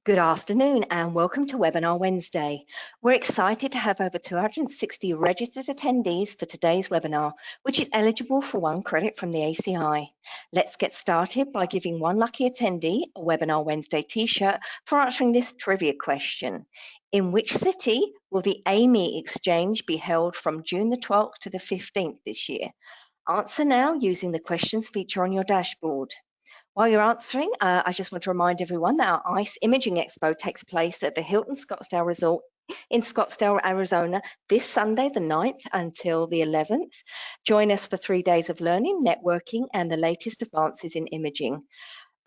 Good afternoon and welcome to Webinar Wednesday. We're excited to have over 260 registered attendees for today's webinar, which is eligible for 1 credit from the ACI. Let's get started by giving one lucky attendee a Webinar Wednesday t-shirt for answering this trivia question. In which city will the AAMI exchange be held from June the 12th to the 15th this year? Answer now using the questions feature on your dashboard. While you're answering, I just want to remind everyone that our ICE Imaging Expo takes place at the Hilton Scottsdale Resort in Scottsdale, Arizona, this Sunday, the 9th until the 11th. Join us for 3 days of learning, networking, and the latest advances in imaging.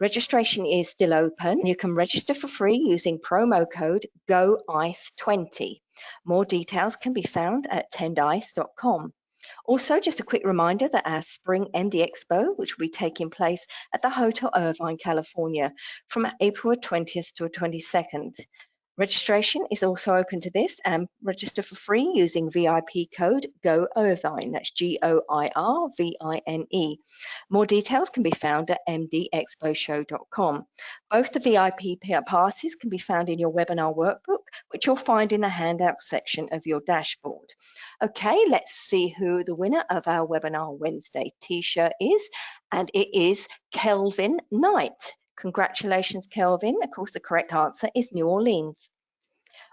Registration is still open. You can register for free using promo code GOICE20. More details can be found at tendice.com. Also, just a quick reminder that our Spring MD Expo, which will be taking place at the Hotel Irvine, California, from April 20th to 22nd. Registration is also open to this and register for free using VIP code GOIRVINE, that's GOIRVINE. More details can be found at mdexposhow.com. Both the VIP passes can be found in your webinar workbook, which you'll find in the handout section of your dashboard. Okay, let's see who the winner of our Webinar Wednesday t-shirt is, and it is Kelvin Knight. Congratulations, Kelvin. Of course, the correct answer is New Orleans.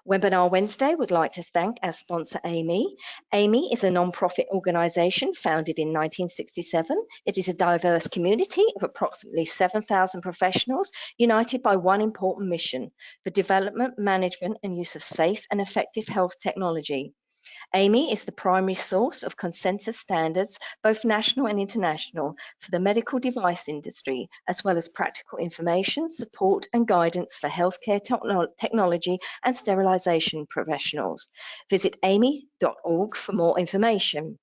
Webinar Wednesday would like to thank our sponsor, AAMI. AAMI is a non-profit organisation founded in 1967. It is a diverse community of approximately 7,000 professionals united by one important mission: the development, management and use of safe and effective health technology. AAMI is the primary source of consensus standards, both national and international, for the medical device industry, as well as practical information, support and guidance for healthcare technology and sterilisation professionals. Visit aami.org for more information.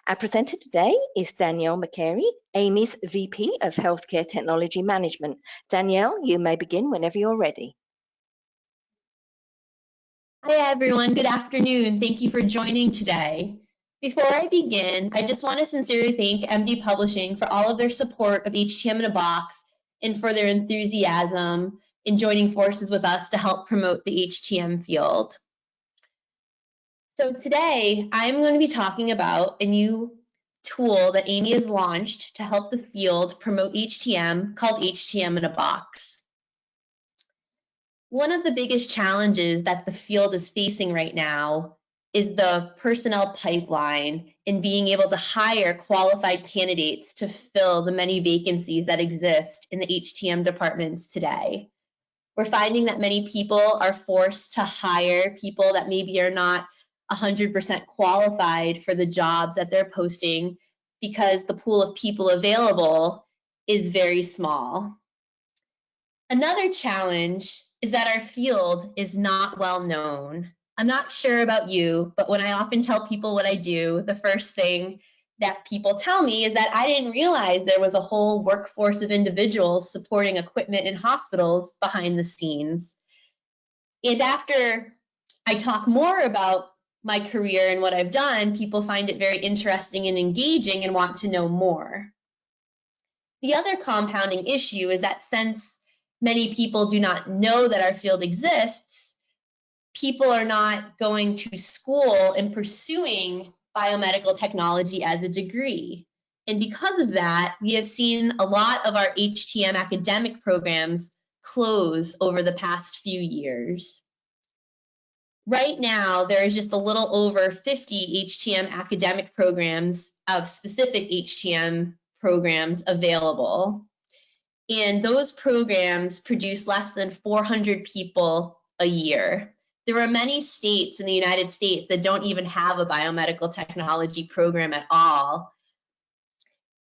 Our presenter today is Danielle McGeary, AAMI's VP of Healthcare Technology Management. Danielle, you may begin whenever you're ready. Hi everyone, good afternoon. Thank you for joining today. Before I begin, I just want to sincerely thank MD Publishing for all of their support of HTM in a Box and for their enthusiasm in joining forces with us to help promote the HTM field. So today, I'm going to be talking about a new tool that AAMI has launched to help the field promote HTM called HTM in a Box. One of the biggest challenges that the field is facing right now is the personnel pipeline and being able to hire qualified candidates to fill the many vacancies that exist in the HTM departments today. We're finding that many people are forced to hire people that maybe are not 100% qualified for the jobs that they're posting because the pool of people available is very small. Another challenge is that our field is not well known. I'm not sure about you, but when I often tell people what I do, the first thing that people tell me is that I didn't realize there was a whole workforce of individuals supporting equipment in hospitals behind the scenes. And after I talk more about my career and what I've done, people find it very interesting and engaging and want to know more. The other compounding issue is that since many people do not know that our field exists, people are not going to school and pursuing biomedical technology as a degree. And because of that, we have seen a lot of our HTM academic programs close over the past few years. Right now, there is just a little over 50 HTM academic programs of specific HTM programs available. And those programs produce less than 400 people a year. There are many states in the United States that don't even have a biomedical technology program at all.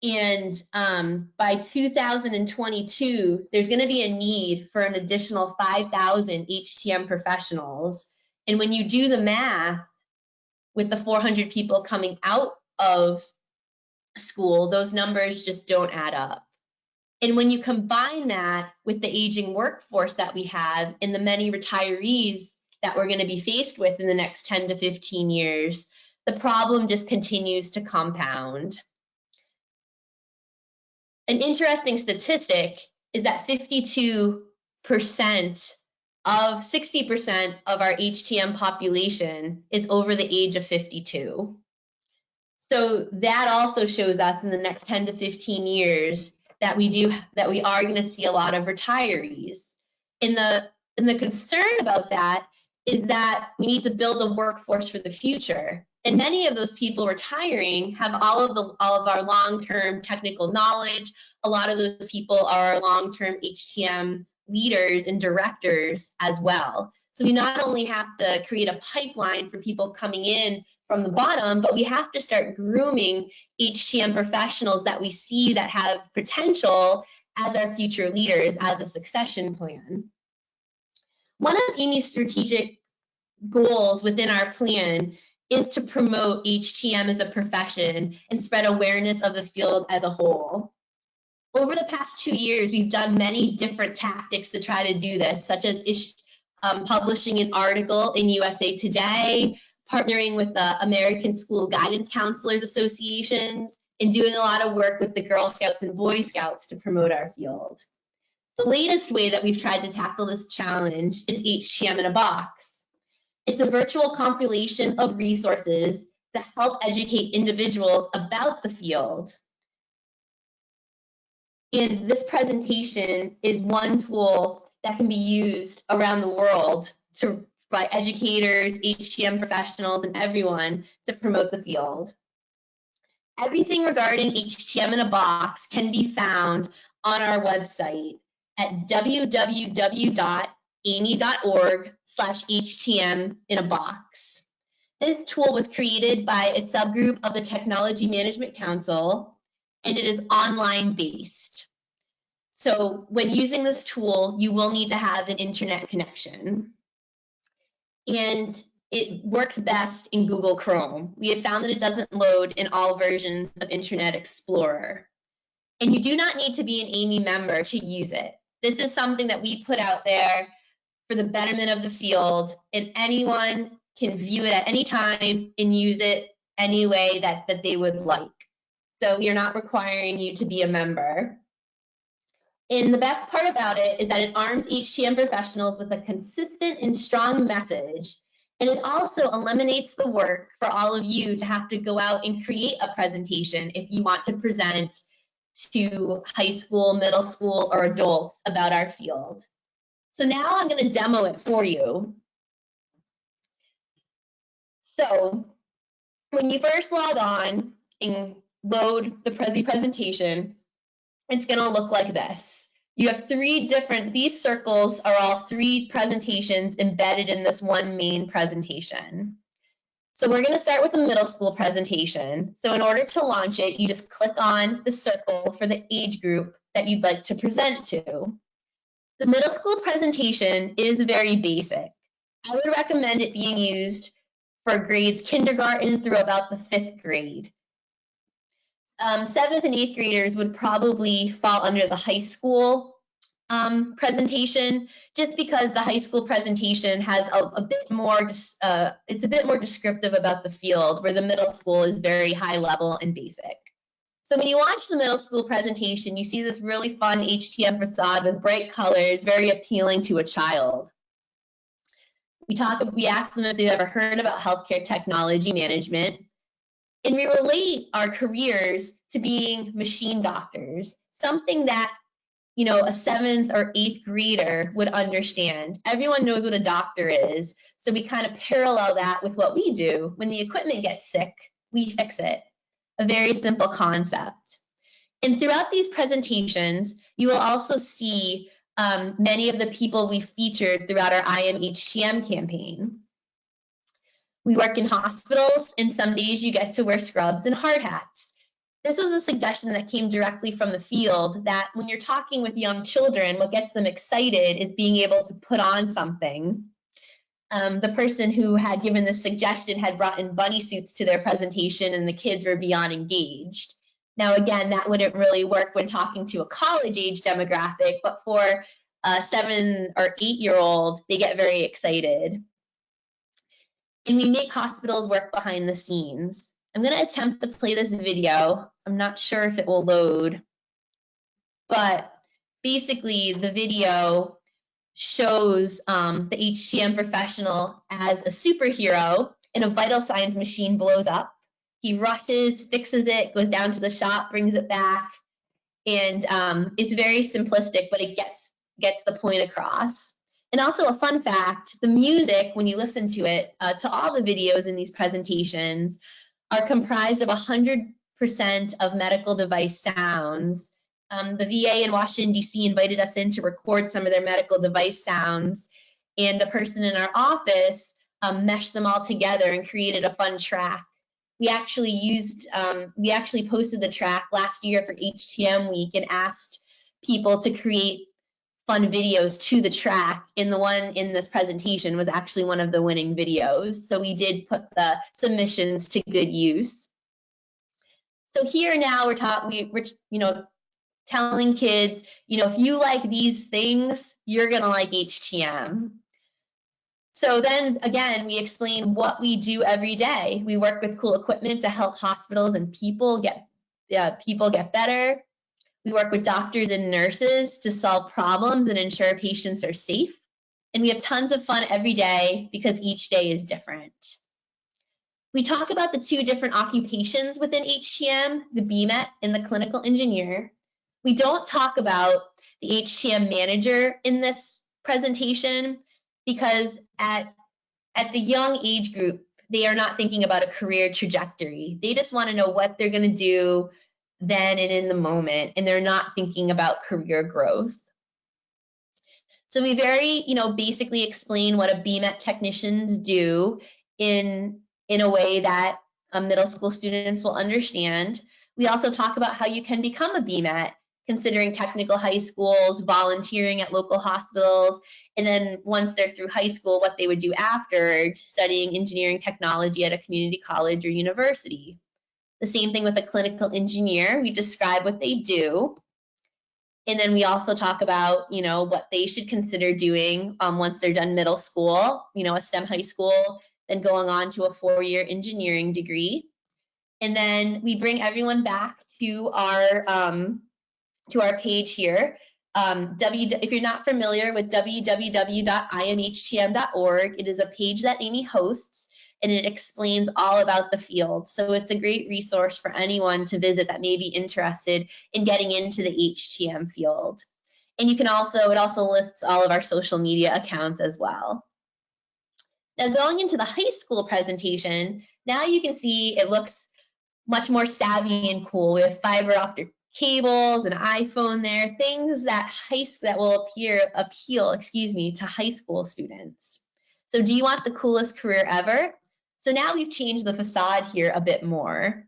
And by 2022, there's going to be a need for an additional 5,000 HTM professionals. And when you do the math with the 400 people coming out of school, those numbers just don't add up. And when you combine that with the aging workforce that we have and the many retirees that we're going to be faced with in the next 10 to 15 years, the problem just continues to compound. An interesting statistic is that 52% of 60% of our HTM population is over the age of 52. So that also shows us in the next 10 to 15 years that we are going to see a lot of retirees. And the concern about that is that we need to build a workforce for the future. And many of those people retiring have all of our long-term technical knowledge. A lot of those people are long-term HTM leaders and directors as well. So we not only have to create a pipeline for people coming in from the bottom, but we have to start grooming HTM professionals that we see that have potential as our future leaders, as a succession plan. One of AAMI's strategic goals within our plan is to promote HTM as a profession and spread awareness of the field as a whole. Over the past 2 years, we've done many different tactics to try to do this, such as publishing an article in USA Today, partnering with the American School Guidance Counselors Associations, and doing a lot of work with the Girl Scouts and Boy Scouts to promote our field. The latest way that we've tried to tackle this challenge is HTM in a Box. It's a virtual compilation of resources to help educate individuals about the field. And this presentation is one tool that can be used around the world by educators, HTM professionals, and everyone to promote the field. Everything regarding HTM in a Box can be found on our website at www.aami.org/HTM in a Box. This tool was created by a subgroup of the Technology Management Council, and it is online based. So when using this tool, you will need to have an internet connection. And it works best in Google Chrome. We have found that it doesn't load in all versions of Internet Explorer. And you do not need to be an AAMI member to use it. This is something that we put out there for the betterment of the field, and anyone can view it at any time and use it any way that they would like. So we are not requiring you to be a member. And the best part about it is that it arms HTM professionals with a consistent and strong message. And it also eliminates the work for all of you to have to go out and create a presentation if you want to present to high school, middle school, or adults about our field. So now I'm going to demo it for you. So when you first log on and load the presentation, it's going to look like this. You have these circles are all 3 presentations embedded in this one main presentation. So we're going to start with the middle school presentation. So in order to launch it, you just click on the circle for the age group that you'd like to present to. The middle school presentation is very basic. I would recommend it being used for grades kindergarten through about the 5th grade. 7th and 8th graders would probably fall under the high school presentation, just because the high school presentation has a bit more, it's a bit more descriptive about the field, where the middle school is very high level and basic. So when you watch the middle school presentation, you see this really fun HTM facade with bright colors, very appealing to a child. We ask them if they've ever heard about healthcare technology management. And we relate our careers to being machine doctors, something that, a 7th or 8th grader would understand. Everyone knows what a doctor is, so we kind of parallel that with what we do. When the equipment gets sick, we fix it. A very simple concept. And throughout these presentations, you will also see many of the people we featured throughout our I Am HTM campaign. We work in hospitals, and some days you get to wear scrubs and hard hats. This was a suggestion that came directly from the field, that when you're talking with young children, what gets them excited is being able to put on something. The person who had given this suggestion had brought in bunny suits to their presentation, and the kids were beyond engaged. Now, again, that wouldn't really work when talking to a college age demographic, but for a 7 or 8-year-old, they get very excited. And we make hospitals work behind the scenes. I'm going to attempt to play this video. I'm not sure if it will load, but basically the video shows the HTM professional as a superhero, and a vital signs machine blows up. He rushes, fixes it, goes down to the shop, brings it back, and it's very simplistic, but it gets the point across. And also a fun fact, the music, when you listen to it, to all the videos in these presentations, are comprised of 100% of medical device sounds. The VA in Washington, D.C. invited us in to record some of their medical device sounds, and the person in our office meshed them all together and created a fun track. We actually posted the track last year for HTM week and asked people to create fun videos to the track, and the one in this presentation was actually one of the winning videos. So we did put the submissions to good use. So here now we're telling kids, if you like these things, you're gonna like HTM. So then again, we explain what we do every day. We work with cool equipment to help hospitals and people get better. We work with doctors and nurses to solve problems and ensure patients are safe. And we have tons of fun every day because each day is different. We talk about the two different occupations within HTM, the BMET and the clinical engineer. We don't talk about the HTM manager in this presentation because at the young age group, they are not thinking about a career trajectory. They just want to know what they're going to do then and in the moment, and they're not thinking about career growth. So we very, basically explain what a BMET technicians do in a way that middle school students will understand. We also talk about how you can become a BMET, considering technical high schools, volunteering at local hospitals, and then once they're through high school, what they would do after, studying engineering technology at a community college or university. The same thing with a clinical engineer. We describe what they do. And then we also talk about, what they should consider doing once they're done middle school, a STEM high school, then going on to a 4-year engineering degree. And then we bring everyone back to our page here. If you're not familiar with www.imhtm.org, it is a page that Amy hosts, and it explains all about the field. So it's a great resource for anyone to visit that may be interested in getting into the HTM field. And it also lists all of our social media accounts as well. Now going into the high school presentation, now you can see it looks much more savvy and cool. We have fiber optic cables, an iPhone there, things that will appeal to high school students. So do you want the coolest career ever? So now we've changed the facade here a bit more.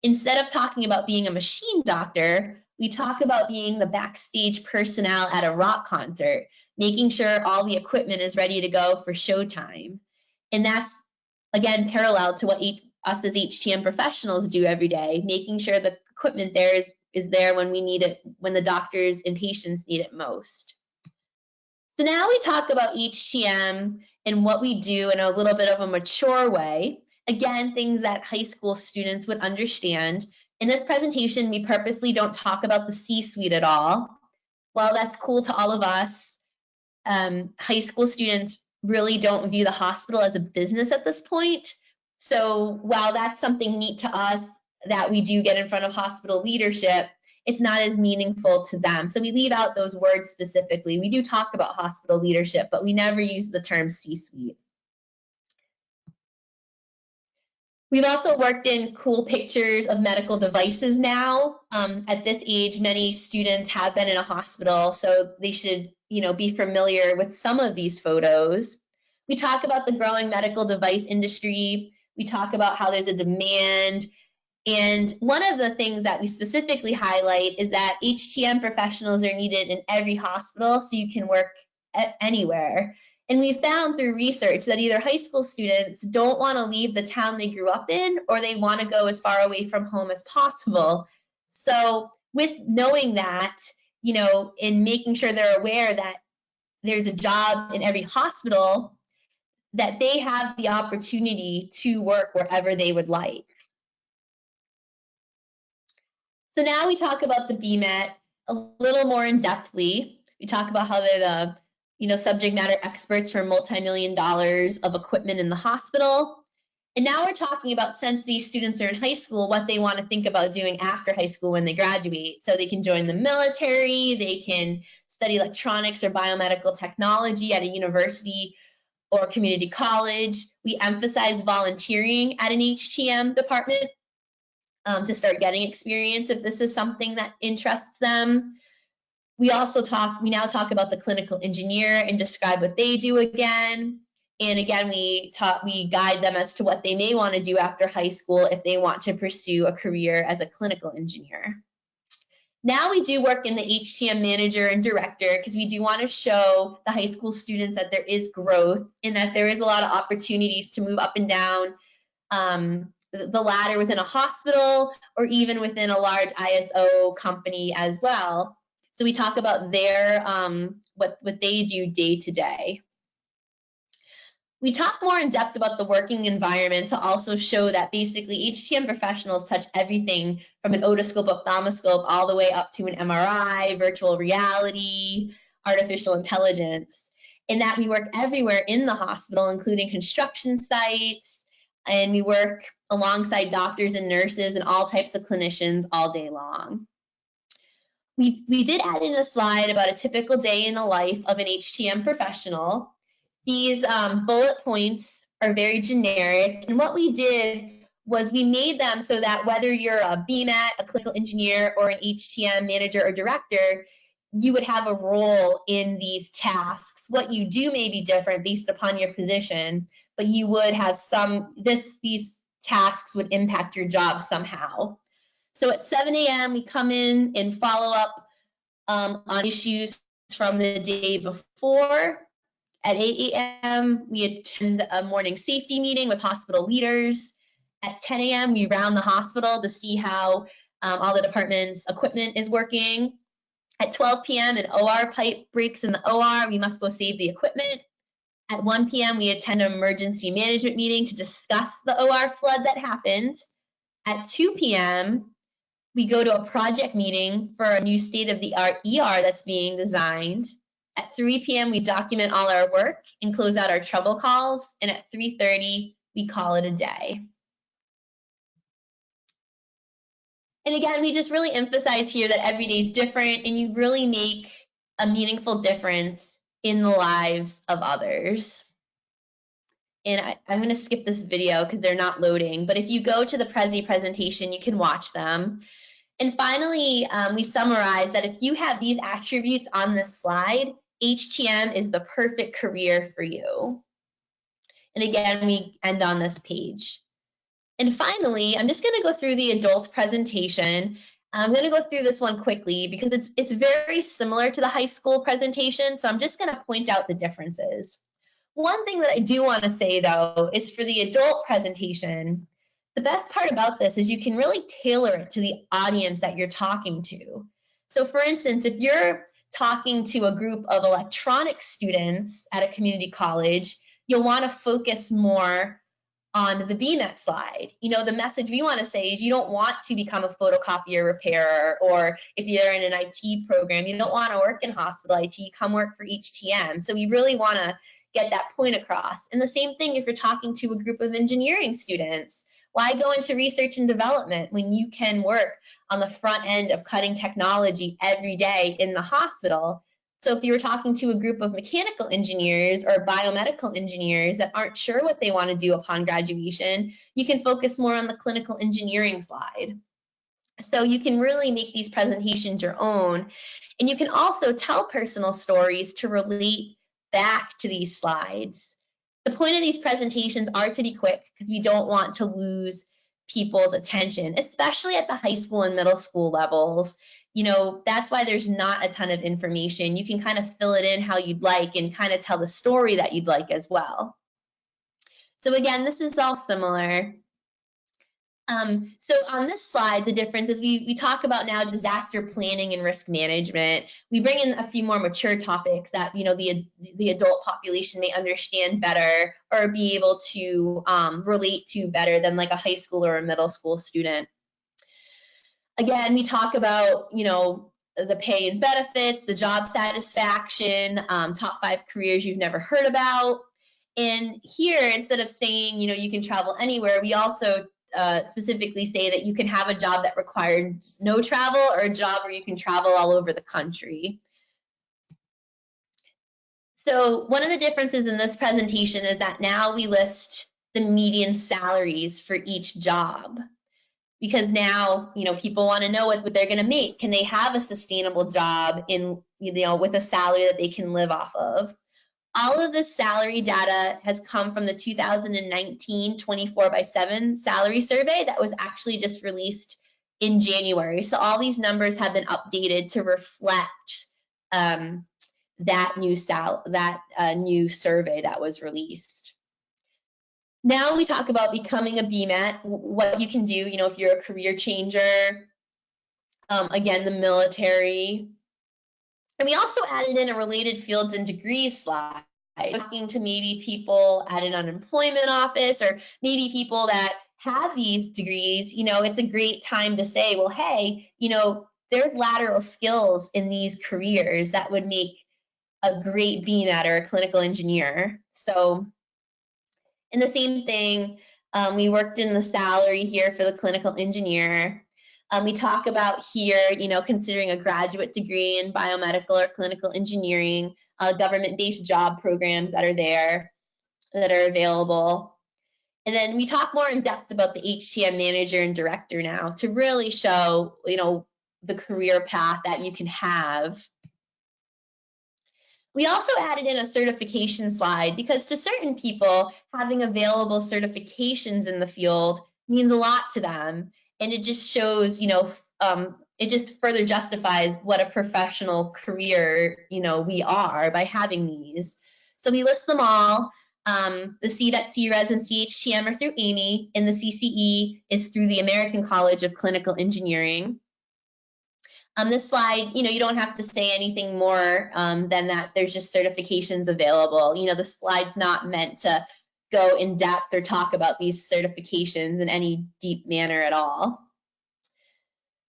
Instead of talking about being a machine doctor, we talk about being the backstage personnel at a rock concert, making sure all the equipment is ready to go for showtime. And that's, again, parallel to what us as HTM professionals do every day, making sure the equipment there is there when we need it, when the doctors and patients need it most. So now we talk about HTM and what we do in a little bit of a mature way. Again, things that high school students would understand. In this presentation, we purposely don't talk about the C-suite at all. While that's cool to all of us, high school students really don't view the hospital as a business at this point. So while that's something neat to us that we do get in front of hospital leadership, it's not as meaningful to them. So we leave out those words specifically. We do talk about hospital leadership, but we never use the term C-suite. We've also worked in cool pictures of medical devices now. At this age, many students have been in a hospital, so they should, be familiar with some of these photos. We talk about the growing medical device industry. We talk about how there's a demand. And one of the things that we specifically highlight is that HTM professionals are needed in every hospital, so you can work anywhere. And we found through research that either high school students don't want to leave the town they grew up in, or they want to go as far away from home as possible. So with knowing that, and making sure they're aware that there's a job in every hospital, that they have the opportunity to work wherever they would like. So now we talk about the BMET a little more in depthly. We talk about how they're subject matter experts for multi-million dollars of equipment in the hospital. And now we're talking about, since these students are in high school, what they want to think about doing after high school when they graduate. So they can join the military, they can study electronics or biomedical technology at a university or community college. We emphasize volunteering at an HTM department to start getting experience if this is something that interests them. We now talk about the clinical engineer and describe what they do again. And again, we guide them as to what they may want to do after high school if they want to pursue a career as a clinical engineer. Now we do work in the HTM manager and director because we do want to show the high school students that there is growth and that there is a lot of opportunities to move up and down the ladder within a hospital or even within a large ISO company as well. So we talk about their what they do day to day. We talk more in depth about the working environment to also show that basically HTM professionals touch everything from an otoscope, ophthalmoscope, all the way up to an MRI, virtual reality, artificial intelligence, and that we work everywhere in the hospital, including construction sites, and we work alongside doctors and nurses and all types of clinicians all day long. We did add in a slide about a typical day in the life of an HTM professional. These bullet points are very generic, and what we did was we made them so that whether you're a BMAT, a clinical engineer, or an HTM manager or director, you would have a role in these tasks. What you do may be different based upon your position, but you would have these tasks would impact your job somehow. So at 7 a.m., we come in and follow up on issues from the day before. At 8 a.m., we attend a morning safety meeting with hospital leaders. At 10 a.m., we round the hospital to see how all the department's equipment is working. At 12 p.m., an OR pipe breaks in the OR. We must go save the equipment. At 1 p.m., we attend an emergency management meeting to discuss the OR flood that happened. At 2 p.m., we go to a project meeting for a new state-of-the-art ER that's being designed. At 3 p.m., we document all our work and close out our trouble calls. And at 3:30, we call it a day. And again, we just really emphasize here that every day is different and you really make a meaningful difference in the lives of others. And I'm going to skip this video because they're not loading, but if you go to the Prezi presentation, you can watch them. And finally, we summarize that if you have these attributes on this slide, HTM is the perfect career for you. And again, we end on this page. And finally, I'm just going to go through the adult presentation. I'm going to go through this one quickly because it's very similar to the high school presentation, so I'm just going to point out the differences. One thing that I do want to say, though, is for the adult presentation, the best part about this is you can really tailor it to the audience that you're talking to. So for instance, if you're talking to a group of electronics students at a community college, you'll want to focus more on the BMAT slide. The message we want to say is you don't want to become a photocopier repairer, or if you're in an IT program, you don't want to work in hospital IT, come work for HTM. So we really want to get that point across. And the same thing if you're talking to a group of engineering students. Why go into research and development when you can work on the front end of cutting technology every day in the hospital? So if you were talking to a group of mechanical engineers or biomedical engineers that aren't sure what they want to do upon graduation, you can focus more on the clinical engineering slide. So you can really make these presentations your own. And you can also tell personal stories to relate back to these slides. The point of these presentations are to be quick because we don't want to lose people's attention, especially at the high school and middle school levels. That's why there's not a ton of information. You can kind of fill it in how you'd like and kind of tell the story that you'd like as well. So again, this is all similar. So on this slide, the difference is we talk about now disaster planning and risk management. We bring in a few more mature topics that the adult population may understand better or be able to relate to better than like a high school or a middle school student. Again, we talk about the pay and benefits, the job satisfaction, top 5 careers you've never heard about. And here, instead of saying, you can travel anywhere, we also specifically say that you can have a job that requires no travel or a job where you can travel all over the country. So one of the differences in this presentation is that now we list the median salaries for each job. Because now, people want to know what they're going to make. Can they have a sustainable job with a salary that they can live off of? All of this salary data has come from the 2019 24/7 salary survey that was actually just released in January. So all these numbers have been updated to reflect that new survey that was released. Now we talk about becoming a BMAT, what you can do, if you're a career changer, again, the military. And we also added in a related fields and degrees slide, talking to maybe people at an unemployment office or maybe people that have these degrees. It's a great time to say, well, hey, there's lateral skills in these careers that would make a great BMAT or a clinical engineer. So, and the same thing, we worked in the salary here for the clinical engineer. We talk about here, considering a graduate degree in biomedical or clinical engineering, government-based job programs that are there, that are available. And then we talk more in depth about the HTM manager and director now to really show, the career path that you can have. We also added in a certification slide because to certain people, having available certifications in the field means a lot to them. And it just shows, it just further justifies what a professional career, we are by having these. So we list them all. The C.C.Res and CHTM are through AAMI, and the CCE is through the American College of Clinical Engineering. This slide, you don't have to say anything more than that. There's just certifications available. The slide's not meant to go in depth or talk about these certifications in any deep manner at all.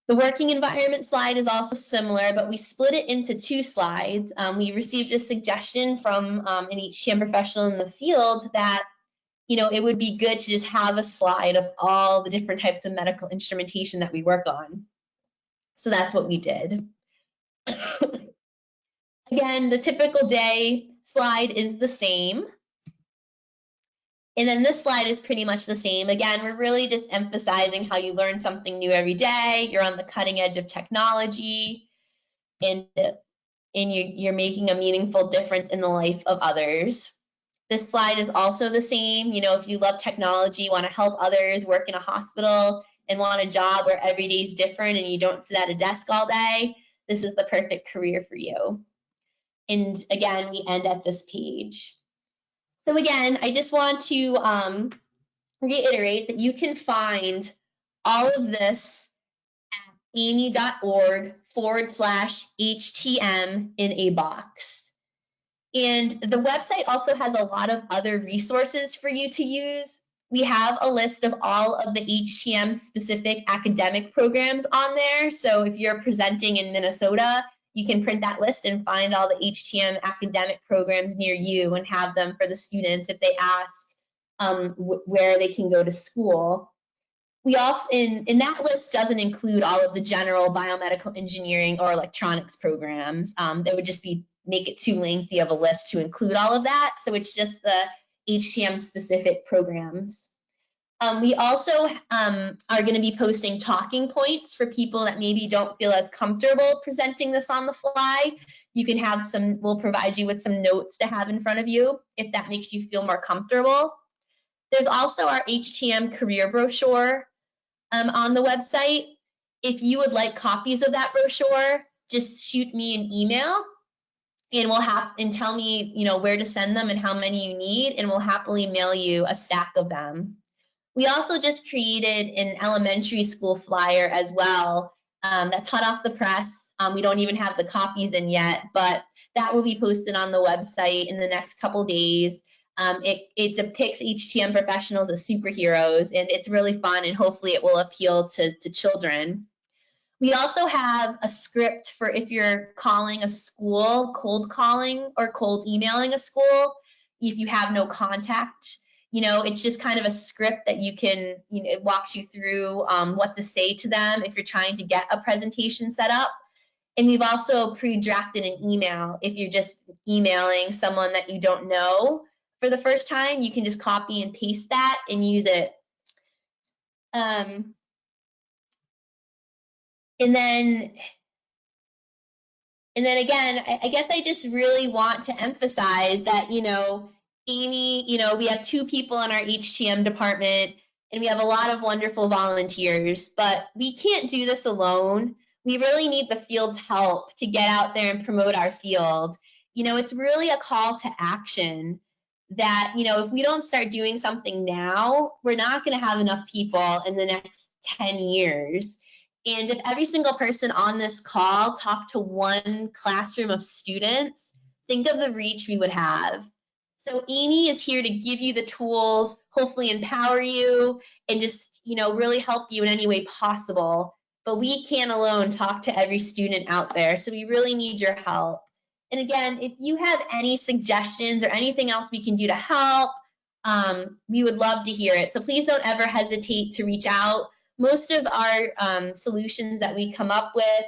The working environment slide is also similar, but we split it into 2 slides. We received a suggestion from an HTM professional in the field that it would be good to just have a slide of all the different types of medical instrumentation that we work on. So that's what we did. Again, the typical day slide is the same. And then this slide is pretty much the same. Again, we're really just emphasizing how you learn something new every day. You're on the cutting edge of technology, and you're making a meaningful difference in the life of others. This slide is also the same. If you love technology, want to help others, work in a hospital, and want a job where every day is different and you don't sit at a desk all day, this is the perfect career for you. And again, we end at this page. So again, I just want to reiterate that you can find all of this at aami.org/HTM in a box. And the website also has a lot of other resources for you to use. We have a list of all of the HTM specific academic programs on there. So if you're presenting in Minnesota, you can print that list and find all the HTM academic programs near you and have them for the students if they ask where they can go to school. We also, in that list doesn't include all of the general biomedical engineering or electronics programs. That would just make it too lengthy of a list to include all of that. So it's just the HTM specific programs. We also are going to be posting talking points for people that maybe don't feel as comfortable presenting this on the fly. You can have we'll provide you with some notes to have in front of you if that makes you feel more comfortable. There's also our HTM career brochure on the website. If you would like copies of that brochure, just shoot me an email and tell me, where to send them and how many you need, and we'll happily mail you a stack of them. We also just created an elementary school flyer as well that's hot off the press. We don't even have the copies in yet, but that will be posted on the website in the next couple days. It depicts HTM professionals as superheroes, and it's really fun, and hopefully it will appeal to children. We also have a script for if you're calling a school, cold calling or cold emailing a school, if you have no contact. It's just kind of a script that you can, it walks you through what to say to them if you're trying to get a presentation set up. And we've also pre-drafted an email. If you're just emailing someone that you don't know for the first time, you can just copy and paste that and use it. And then again, I guess I just really want to emphasize that, Amy, we have 2 people in our HTM department and we have a lot of wonderful volunteers, but we can't do this alone. We really need the field's help to get out there and promote our field. It's really a call to action that, if we don't start doing something now, we're not going to have enough people in the next 10 years. And if every single person on this call talked to one classroom of students, think of the reach we would have. So Amy is here to give you the tools, hopefully empower you, and just, really help you in any way possible. But we can't alone talk to every student out there, so we really need your help. And again, if you have any suggestions or anything else we can do to help, we would love to hear it. So please don't ever hesitate to reach out. Most of our solutions that we come up with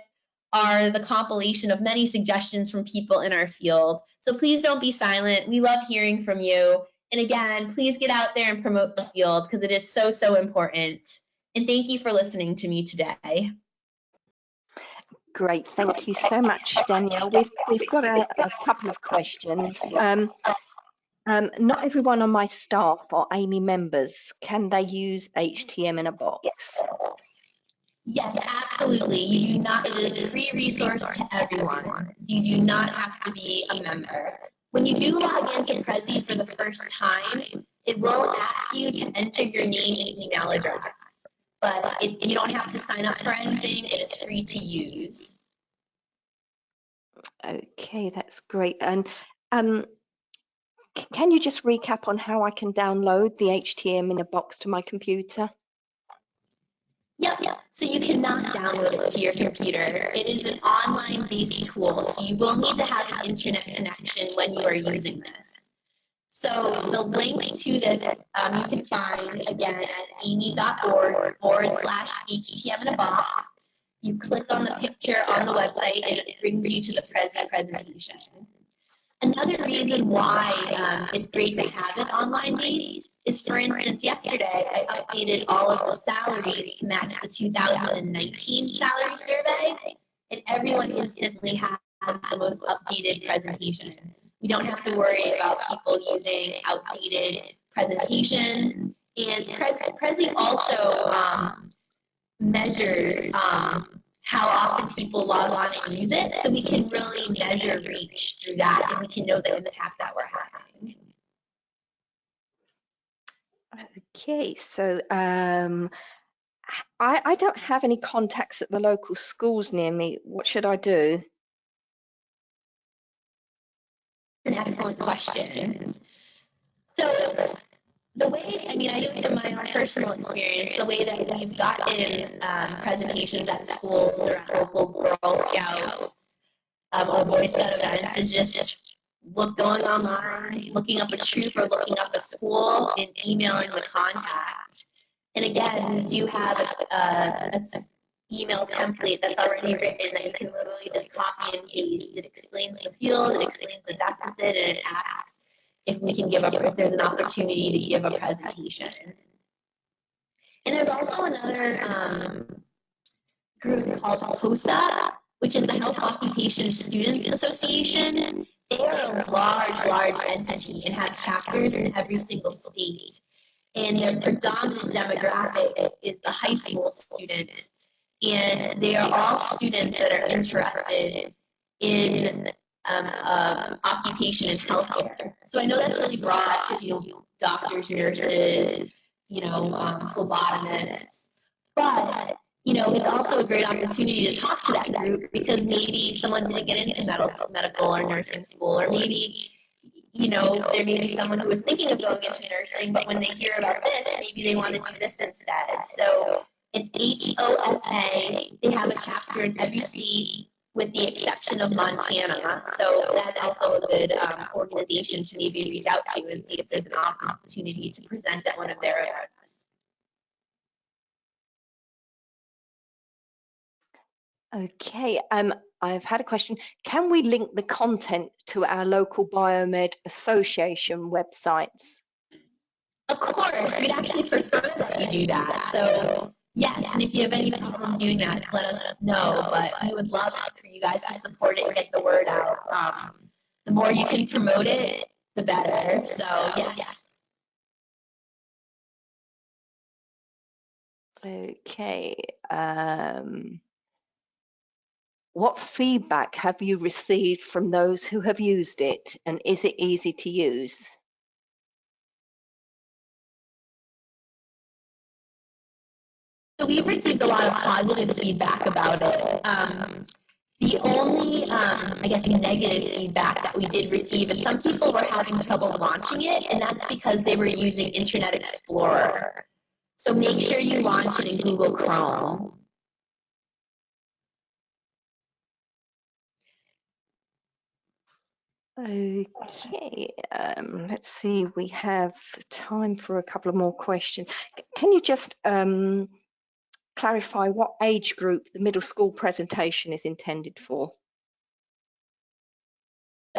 are the compilation of many suggestions from people in our field. So please don't be silent. We love hearing from you. And again, please get out there and promote the field because it is so, so important. And thank you for listening to me today. Great, thank you so much, Danielle. We've got a couple of questions. Not everyone on my staff or AAMI members, can they use HTM in a box? Yes, absolutely. You do not, it is a free resource to everyone. So you do not have to be a member. When you do log into Prezi for the first time, it will ask you to enter your name and email address. But you don't have to sign up for anything. It is free to use. Okay, that's great. And can you just recap on how I can download the HTM in a box to my computer? Yep. So you cannot download it to your computer. It is an online-based tool, so you will need to have an internet connection when you are using this. So the link to this you can find, again, at aami.org/HTM in a box. You click on the picture on the website, and it brings you to the presentation. Another reason why it's great to have it online-based is, for instance, yesterday I updated all of the salaries to match the 2019 salary survey, and everyone instantly has the most updated presentation. We don't have to worry about people using outdated presentations, and Prezi also measures how often people log on and use it, so we can really measure reach through that, and we can know the impact that we're having. Okay, so I don't have any contacts at the local schools near me. What should I do? An excellent question. So the way, I know from my own personal experience, the way that we've gotten presentations at schools or at local Girl Scouts or Boy Scout events is just going online, looking up a troop or looking up a school and emailing the contact. And again, we do have a email template that's already written that you can literally just copy and paste. It explains the field, it explains the deficit, and it asks if we can if there's an opportunity to give a presentation. And there's also another group called HOSA, which is the Health Occupation Students Association. They are a large entity and have chapters in every single state. And their predominant demographic is the high school students. And they are all students that are interested in occupation and healthcare. So I know that's really broad because, doctors, nurses, phlebotomists, but it's also a great opportunity to talk to that group because maybe someone didn't get into medical or nursing school, or maybe there may be someone who was thinking of going into nursing, but when they hear about this, maybe they want to do this instead. So It's HOSA. They have a chapter in every state with the exception of Montana. So that's also a good organization to maybe reach out to and see if there's an opportunity to present at one of their events. Okay, I've had a question. Can we link the content to our local Biomed Association websites? Of course, we'd actually prefer that you do that. So yes, and if you have any problem doing that, let us know. But we would love for you guys to support it and get the word out. The more you can promote it, the better. So yes. Okay. What feedback have you received from those who have used it, and is it easy to use? So we've received a lot of positive feedback about it. The only, I guess, negative feedback that we did receive is some people were having trouble launching it, and that's because they were using Internet Explorer. So make sure you launch it in Google Chrome. Okay, let's see, we have time for a couple of more questions. Can you just clarify what age group the middle school presentation is intended for?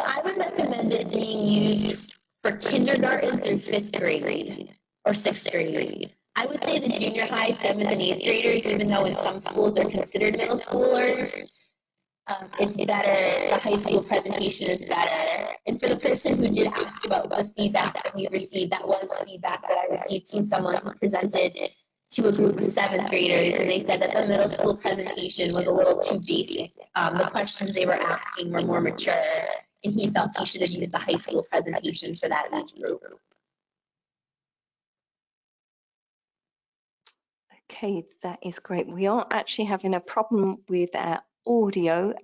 I would recommend it being used for kindergarten through 5th grade or 6th grade. I would say the junior high, 7th and 8th graders, even though in some schools they're considered middle schoolers, it's better, the high school presentation is better. And for the person who did ask about the feedback that we received, that was feedback that I received from someone who presented to a group of 7th graders, and they said that the middle school presentation was a little too basic. The questions they were asking were more mature, and he felt he should have used the high school presentation for that age group. Okay, that is great. We are actually having a problem with our audio.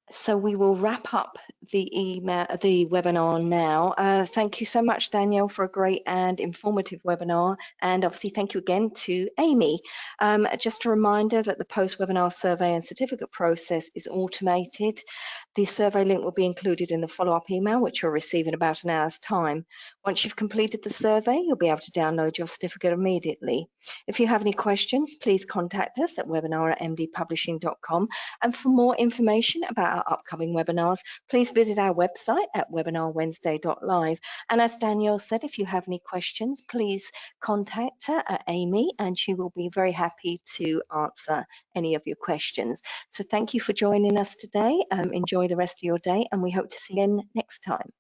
So we will wrap up the webinar now. Thank you so much, Danielle, for a great and informative webinar. And obviously, thank you again to Amy. Just a reminder that the post-webinar survey and certificate process is automated. The survey link will be included in the follow-up email, which you'll receive in about an hour's time. Once you've completed the survey, you'll be able to download your certificate immediately. If you have any questions, please contact us at webinar@mdpublishing.com. And for more information about our upcoming webinars, please visit our website at webinarwednesday.live. And as Danielle said, if you have any questions, please contact her at Amy, and she will be very happy to answer any of your questions. So thank you for joining us today. Enjoy the rest of your day, and we hope to see you again next time.